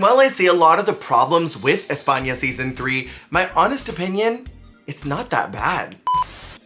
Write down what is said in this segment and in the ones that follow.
While I see a lot of the problems with España Season 3, my honest opinion, it's not that bad.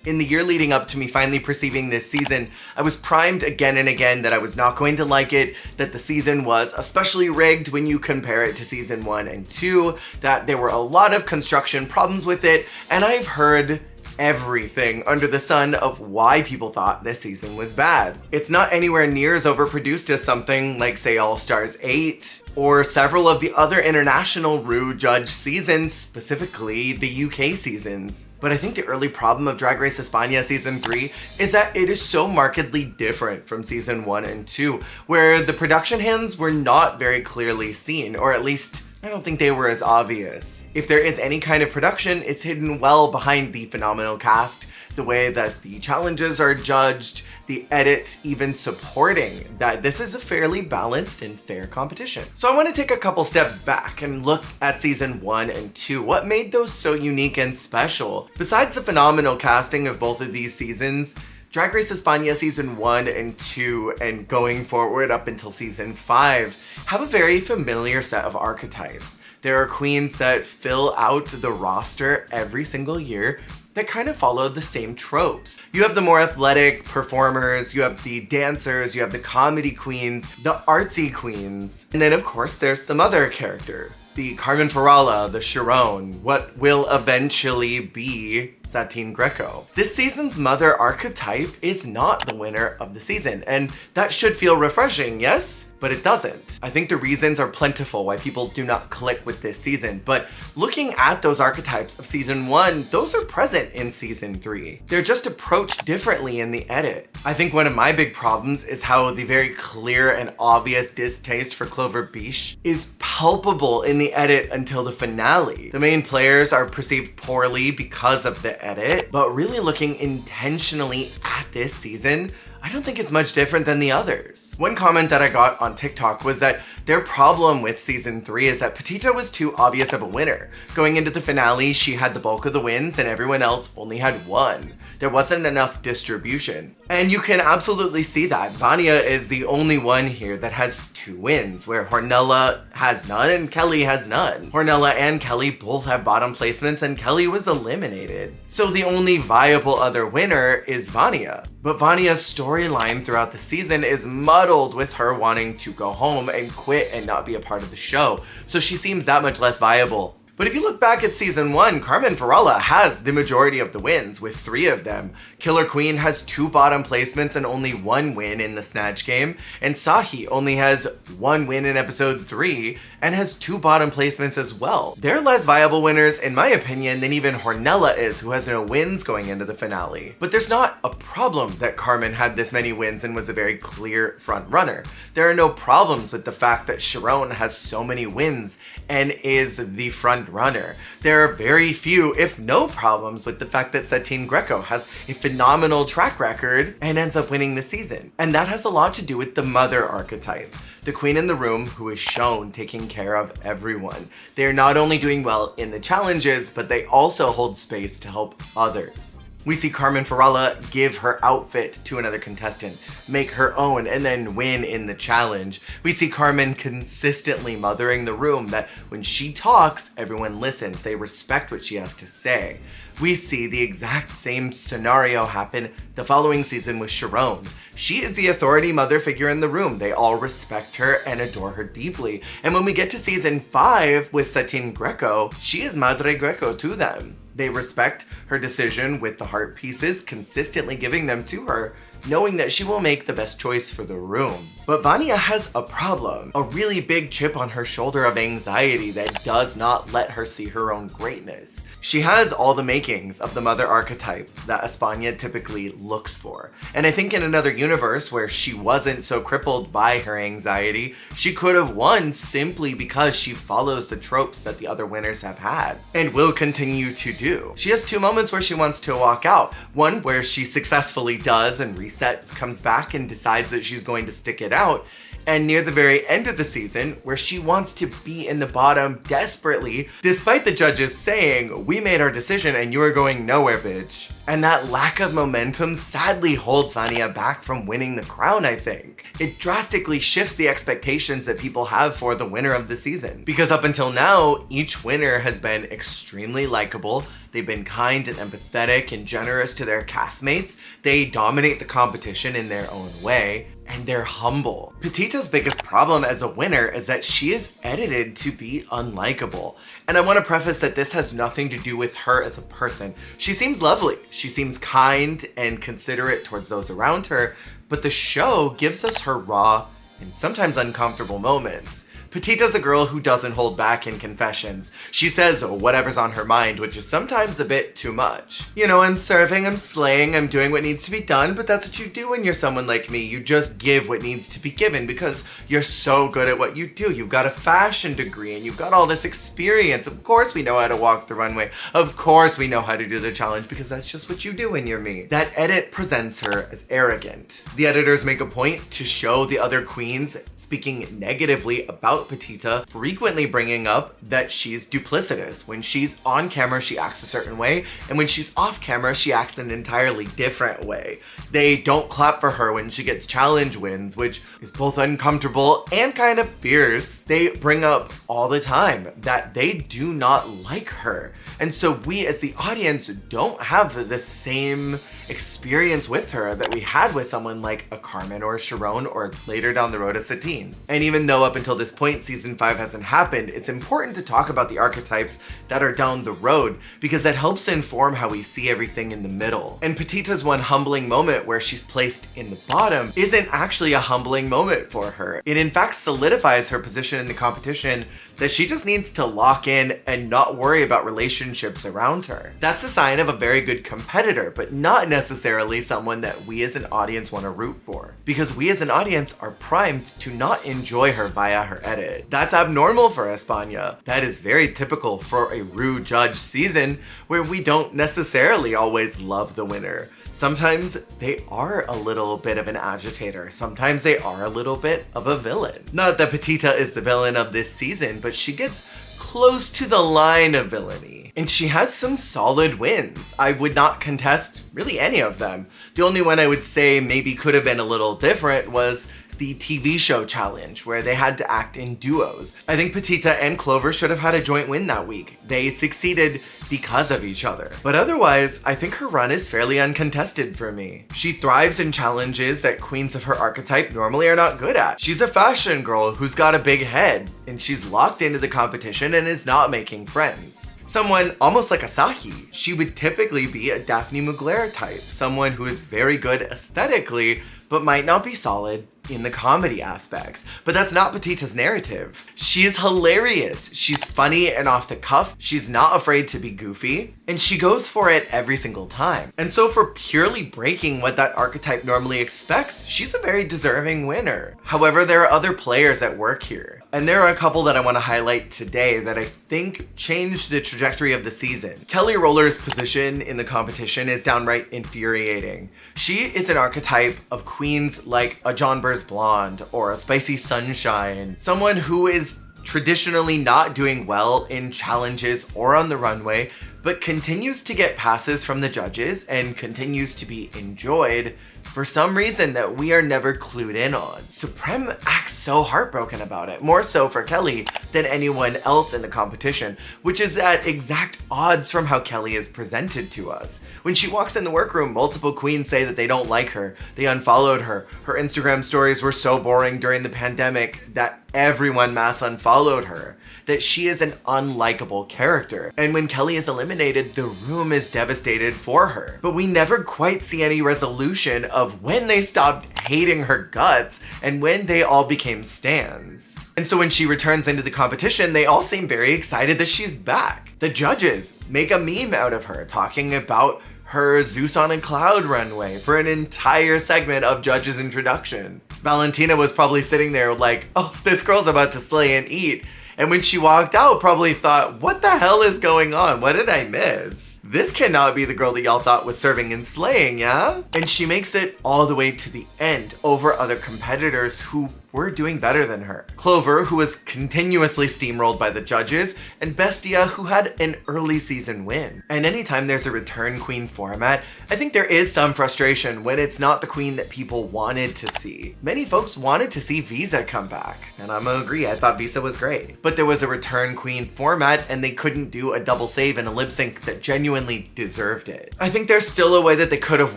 In the year leading up to me finally perceiving this season, I was primed again and again that I was not going to like it, that the season was especially rigged when you compare it to Season 1 and 2, that there were a lot of construction problems with it, and I've heard everything under the sun of why people thought this season was bad. It's not anywhere near as overproduced as something like, say, All Stars 8 or several of the other international Rue judge seasons, specifically the UK seasons. But I think the early problem of Drag Race Espana Season 3 is that it is so markedly different from Season 1 and 2, where the production hands were not very clearly seen, or at least I don't think they were as obvious. If there is any kind of production, it's hidden well behind the phenomenal cast, the way that the challenges are judged, the edit even supporting that this is a fairly balanced and fair competition. So I want to take a couple steps back and look at Season 1 and 2. What made those so unique and special? Besides the phenomenal casting of both of these seasons, Drag Race Espana Season 1 and 2 and going forward up until Season 5 have a very familiar set of archetypes. There are queens that fill out the roster every single year that kind of follow the same tropes. You have the more athletic performers, you have the dancers, you have the comedy queens, the artsy queens, and then of course there's the mother character. The Carmen Farala, the Sharon, what will eventually be Satine Greco. This season's mother archetype is not the winner of the season, and that should feel refreshing, yes? But it doesn't. I think the reasons are plentiful why people do not click with this season, but looking at those archetypes of Season 1, those are present in Season 3. They're just approached differently in the edit. I think one of my big problems is how the very clear and obvious distaste for Clover Beech is palpable in the edit until the finale. The main players are perceived poorly because of the edit, but really looking intentionally at this season, I don't think it's much different than the others. One comment that I got on TikTok was that their problem with Season 3 is that Petita was too obvious of a winner. Going into the finale, she had the bulk of the wins and everyone else only had one. There wasn't enough distribution. And you can absolutely see that. Vania is the only one here that has 2 wins, where Hornella has none and Kelly has none. Hornella and Kelly both have bottom placements and Kelly was eliminated. So the only viable other winner is Vania. But Vania's storyline throughout the season is muddled with her wanting to go home and quit and not be a part of the show. So she seems that much less viable. But if you look back at Season 1, Carmen Farala has the majority of the wins, with 3 of them. Killer Queen has 2 bottom placements and only 1 win in the Snatch Game, and Sahi only has 1 win in episode 3 and has 2 bottom placements as well. They're less viable winners, in my opinion, than even Hornella is, who has no wins going into the finale. But there's not a problem that Carmen had this many wins and was a very clear front runner. There are no problems with the fact that Sharon has so many wins and is the front runner. There are very few, if no problems, with the fact that Satine Greco has a phenomenal track record and ends up winning the season. And that has a lot to do with the mother archetype. The queen in the room who is shown taking care of everyone. They're not only doing well in the challenges, but they also hold space to help others. We see Carmen Farala give her outfit to another contestant, make her own, and then win in the challenge. We see Carmen consistently mothering the room, that when she talks, everyone listens. They respect what she has to say. We see the exact same scenario happen the following season with Sharon. She is the authority mother figure in the room. They all respect her and adore her deeply. And when we get to Season 5 with Satine Greco, she is Madre Greco to them. They respect her decision with the heart pieces, consistently giving them to her, knowing that she will make the best choice for the room. But Vania has a problem, a really big chip on her shoulder of anxiety that does not let her see her own greatness. She has all the makings of the mother archetype that España typically looks for. And I think in another universe where she wasn't so crippled by her anxiety, she could have won simply because she follows the tropes that the other winners have had and will continue to do. She has 2 moments where she wants to walk out. One where she successfully does and resets, comes back and decides that she's going to stick it out. And near the very end of the season, where she wants to be in the bottom desperately, despite the judges saying, "We made our decision and you are going nowhere, bitch." And that lack of momentum sadly holds Vania back from winning the crown, I think. It drastically shifts the expectations that people have for the winner of the season. Because up until now, each winner has been extremely likable. They've been kind and empathetic and generous to their castmates. They dominate the competition in their own way. And they're humble. Petita's biggest problem as a winner is that she is edited to be unlikable. And I want to preface that this has nothing to do with her as a person. She seems lovely. She seems kind and considerate towards those around her, but the show gives us her raw and sometimes uncomfortable moments. Petita's a girl who doesn't hold back in confessions. She says whatever's on her mind, which is sometimes a bit too much. You know, I'm serving, I'm slaying, I'm doing what needs to be done, but that's what you do when you're someone like me. You just give what needs to be given because you're so good at what you do. You've got a fashion degree and you've got all this experience. Of course we know how to walk the runway. Of course we know how to do the challenge because that's just what you do when you're me. That edit presents her as arrogant. The editors make a point to show the other queens speaking negatively about Petita, frequently bringing up that she's duplicitous. When she's on camera, she acts a certain way, and when she's off camera, she acts an entirely different way. They don't clap for her when she gets challenge wins, which is both uncomfortable and kind of fierce. They bring up all the time that they do not like her. And so we as the audience don't have the same experience with her that we had with someone like a Carmen or a Sharon or later down the road a Satine. And even though up until this point season 5 hasn't happened, it's important to talk about the archetypes that are down the road because that helps inform how we see everything in the middle. And Petita's one humbling moment where she's placed in the bottom isn't actually a humbling moment for her. It in fact solidifies her position in the competition that she just needs to lock in and not worry about relationships around her. That's a sign of a very good competitor, but not necessarily someone that we as an audience want to root for. Because we as an audience are primed to not enjoy her via her edit. That's abnormal for España. That is very typical for a Ru judge season where we don't necessarily always love the winner. Sometimes they are a little bit of an agitator. Sometimes they are a little bit of a villain. Not that Petita is the villain of this season, but she gets close to the line of villainy. And she has some solid wins. I would not contest really any of them. The only one I would say maybe could have been a little different was the TV show challenge where they had to act in duos. I think Petita and Clover should have had a joint win that week. They succeeded because of each other. But otherwise, I think her run is fairly uncontested for me. She thrives in challenges that queens of her archetype normally are not good at. She's a fashion girl who's got a big head, and she's locked into the competition and is not making friends. Someone almost like Asahi, she would typically be a Daphne Mugler type, someone who is very good aesthetically, but might not be solid in the comedy aspects. But that's not Petita's narrative. She is hilarious. She's funny and off the cuff. She's not afraid to be goofy, and she goes for it every single time. And so for purely breaking what that archetype normally expects, she's a very deserving winner. However, there are other players at work here. And there are a couple that I want to highlight today that I think changed the trajectory of the season. Kelly Roller's position in the competition is downright infuriating. She is an archetype of queens like a John Burr's Blonde or a Spicy Sunshine, someone who is traditionally not doing well in challenges or on the runway, but continues to get passes from the judges and continues to be enjoyed for some reason that we are never clued in on. Supreme acts so heartbroken about it, more so for Kelly than anyone else in the competition, which is at exact odds from how Kelly is presented to us. When she walks in the workroom, multiple queens say that they don't like her, they unfollowed her. Her Instagram stories were so boring during the pandemic that everyone mass unfollowed her, that she is an unlikable character. And when Kelly is eliminated, the room is devastated for her. But we never quite see any resolution of when they stopped hating her guts and when they all became stans. And so when she returns into the competition, they all seem very excited that she's back. The judges make a meme out of her, talking about her Zeus on a Cloud runway for an entire segment of Judge's introduction. Valentina was probably sitting there like, oh, this girl's about to slay and eat. And when she walked out, probably thought, what the hell is going on? What did I miss? This cannot be the girl that y'all thought was serving and slaying, yeah? And she makes it all the way to the end over other competitors who were doing better than her. Clover, who was continuously steamrolled by the judges, and Bestia, who had an early season win. And anytime there's a return queen format, I think there is some frustration when it's not the queen that people wanted to see. Many folks wanted to see Visa come back, and I'm gonna agree, I thought Visa was great. But there was a return queen format and they couldn't do a double save in a lip sync that genuinely deserved it. I think there's still a way that they could have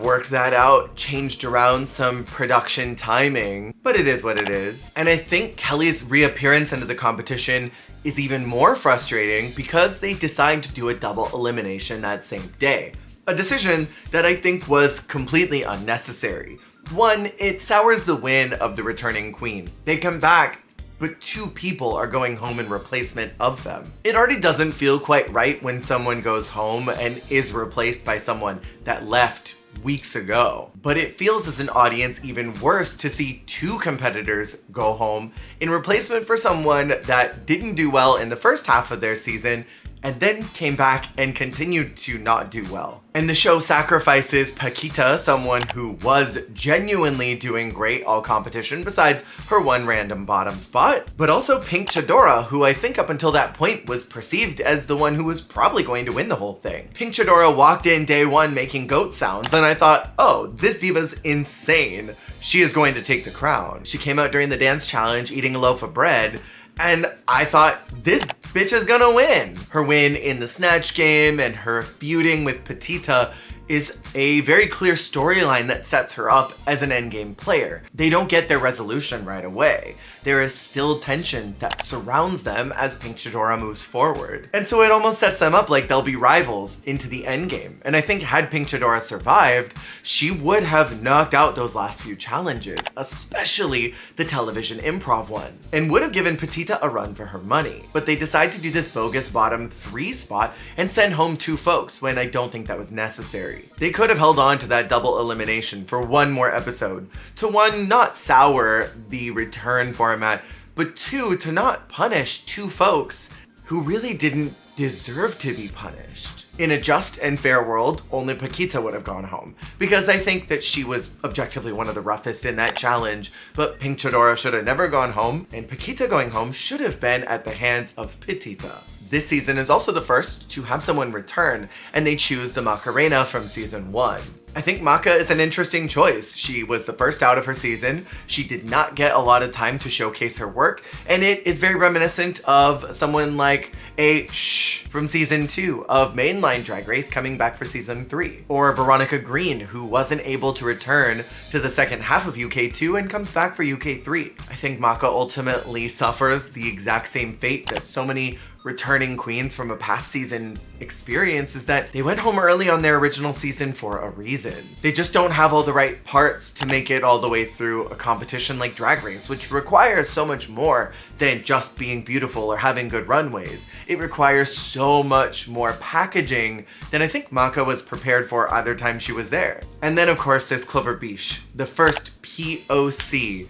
worked that out, changed around some production timing, but it is what it is. And I think Kelly's reappearance into the competition is even more frustrating because they decide to do a double elimination that same day. A decision that I think was completely unnecessary. One, it sours the win of the returning queen. They come back, but 2 people are going home in replacement of them. It already doesn't feel quite right when someone goes home and is replaced by someone that left weeks ago. But it feels as an audience even worse to see 2 competitors go home in replacement for someone that didn't do well in the first half of their season and then came back and continued to not do well. And the show sacrifices Paquita, someone who was genuinely doing great all competition besides her one random bottom spot, but also Pink Chadora, who I think up until that point was perceived as the one who was probably going to win the whole thing. Pink Chadora walked in day 1 making goat sounds, and I thought, oh, this diva's insane. She is going to take the crown. She came out during the dance challenge eating a loaf of bread, and I thought, this bitch is gonna win. Her win in the snatch game and her feuding with Petita is a very clear storyline that sets her up as an endgame player. They don't get their resolution right away. There is still tension that surrounds them as Pink Chadora moves forward. And so it almost sets them up like they'll be rivals into the endgame. And I think had Pink Chadora survived, she would have knocked out those last few challenges, especially the television improv one, and would have given Petita a run for her money. But they decide to do this bogus bottom 3 spot and send home 2 folks when I don't think that was necessary. They could have held on to that double elimination for 1 more episode, to 1, not sour the return format, but 2, to not punish 2 folks who really didn't deserve to be punished. In a just and fair world, only Paquita would have gone home, because I think that she was objectively one of the roughest in that challenge, but Pink Chadora should have never gone home, and Paquita going home should have been at the hands of Petita. This season is also the first to have someone return, and they choose the Macarena from season 1. I think Maka is an interesting choice. She was the first out of her season. She did not get a lot of time to showcase her work, and it is very reminiscent of someone like a Shh from season 2 of mainline Drag Race coming back for season 3. Or Veronica Green, who wasn't able to return to the second half of UK2 and comes back for UK3. I think Maka ultimately suffers the exact same fate that so many returning queens from a past season experience, is that they went home early on their original season for a reason. They just don't have all the right parts to make it all the way through a competition like Drag Race, which requires so much more than just being beautiful or having good runways. It requires so much more packaging than I think Maka was prepared for either time she was there. And then of course there's Clover Beech, the first POC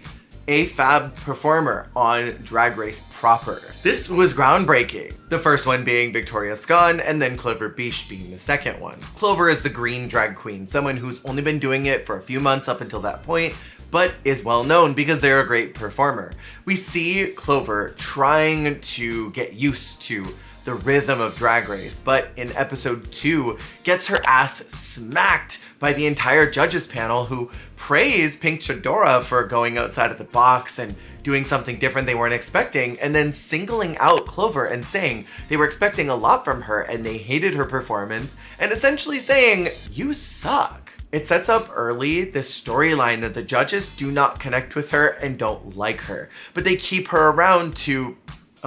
AFAB performer on Drag Race proper. This was groundbreaking. The first one being Victoria Scone, and then Clover Beech being the second one. Clover is the green drag queen, someone who's only been doing it for a few months up until that point, but is well known because they're a great performer. We see Clover trying to get used to the rhythm of Drag Race, but in episode 2 gets her ass smacked by the entire judges panel, who praise Pink Chadora for going outside of the box and doing something different they weren't expecting, and then singling out Clover and saying they were expecting a lot from her and they hated her performance, and essentially saying, you suck. It sets up early this storyline that the judges do not connect with her and don't like her, but they keep her around to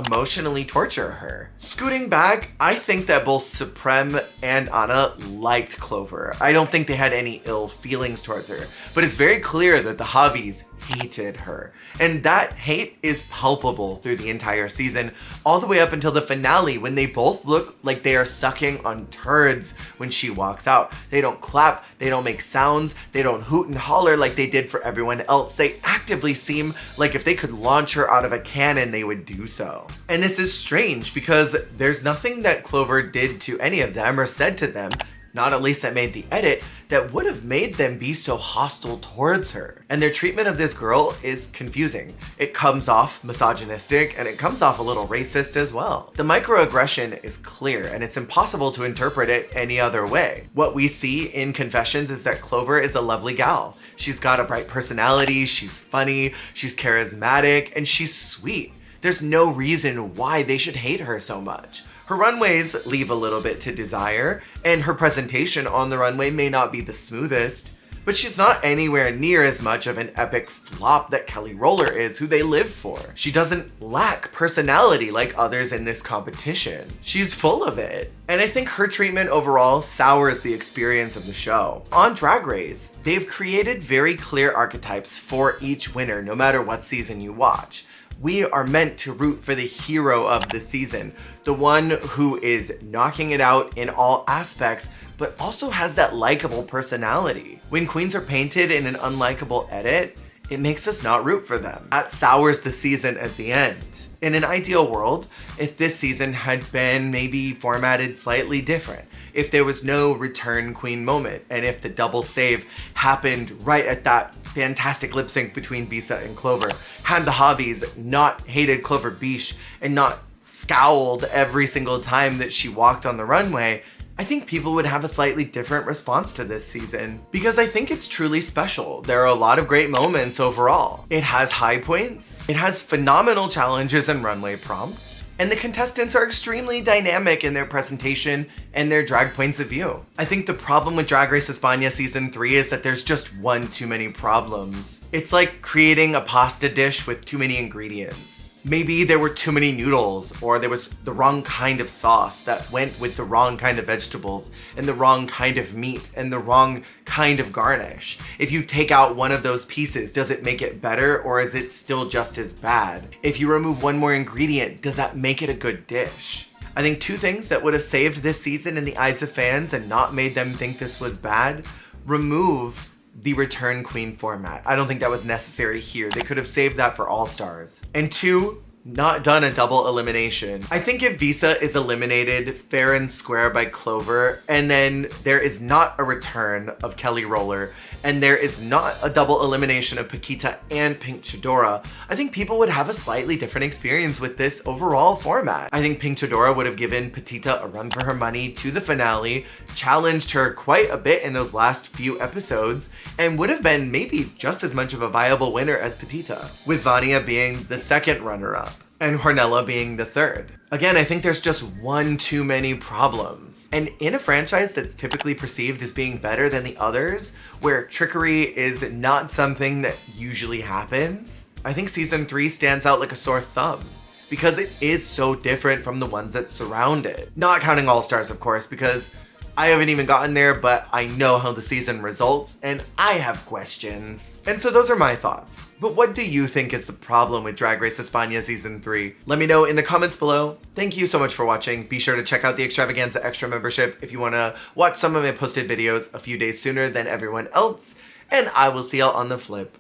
emotionally torture her. Scooting back, I think that both Supreme and Anna liked Clover. I don't think they had any ill feelings towards her, but it's very clear that the Javis hated her. And that hate is palpable through the entire season, all the way up until the finale, when they both look like they are sucking on turds when she walks out. They don't clap, they don't make sounds, they don't hoot and holler like they did for everyone else. They actively seem like if they could launch her out of a cannon, they would do so. And this is strange because there's nothing that Clover did to any of them or said to them not at least that made the edit, that would have made them be so hostile towards her. And their treatment of this girl is confusing. It comes off misogynistic and it comes off a little racist as well. The microaggression is clear and it's impossible to interpret it any other way. What we see in Confessions is that Clover is a lovely gal. She's got a bright personality, she's funny, she's charismatic, and she's sweet. There's no reason why they should hate her so much. Her runways leave a little bit to desire, and her presentation on the runway may not be the smoothest, but she's not anywhere near as much of an epic flop that Kelly Roller is, who they live for. She doesn't lack personality like others in this competition. She's full of it. And I think her treatment overall sours the experience of the show. On Drag Race, they've created very clear archetypes for each winner, no matter what season you watch. We are meant to root for the hero of the season, the one who is knocking it out in all aspects, but also has that likable personality. When queens are painted in an unlikable edit, it makes us not root for them. That sours the season at the end. In an ideal world, if this season had been maybe formatted slightly different, if there was no return queen moment, and if the double save happened right at that fantastic lip sync between Bisa and Clover, had the hobbies not hated Clover Beech and not scowled every single time that she walked on the runway, I think people would have a slightly different response to this season, because I think it's truly special. There are a lot of great moments overall. It has high points, it has phenomenal challenges and runway prompts, and the contestants are extremely dynamic in their presentation and their drag points of view. I think the problem with Drag Race Espana Season 3 is that there's just one too many problems. It's like creating a pasta dish with too many ingredients. Maybe there were too many noodles, or there was the wrong kind of sauce that went with the wrong kind of vegetables, and the wrong kind of meat, and the wrong kind of garnish. If you take out one of those pieces, does it make it better, or is it still just as bad? If you remove one more ingredient, does that make it a good dish? I think two things that would have saved this season in the eyes of fans and not made them think this was bad: remove the return queen format. I don't think that was necessary here. They could have saved that for All Stars. And two, not done a double elimination. I think if Bisa is eliminated fair and square by Clover, and then there is not a return of Kelly Roller, and there is not a double elimination of Paquita and Pink Chidora, I think people would have a slightly different experience with this overall format. I think Pink Chidora would have given Paquita a run for her money to the finale, challenged her quite a bit in those last few episodes, and would have been maybe just as much of a viable winner as Paquita, with Vania being the second runner-up and Hornella being the third. Again, I think there's just one too many problems. And in a franchise that's typically perceived as being better than the others, where trickery is not something that usually happens, I think Season 3 stands out like a sore thumb, because it is so different from the ones that surround it. Not counting All Stars, of course, because I haven't even gotten there, but I know how the season results, and I have questions. And so those are my thoughts. But what do you think is the problem with Drag Race Espana Season 3? Let me know in the comments below. Thank you so much for watching. Be sure to check out the Extravaganza Extra membership if you want to watch some of my posted videos a few days sooner than everyone else, and I will see y'all on the flip.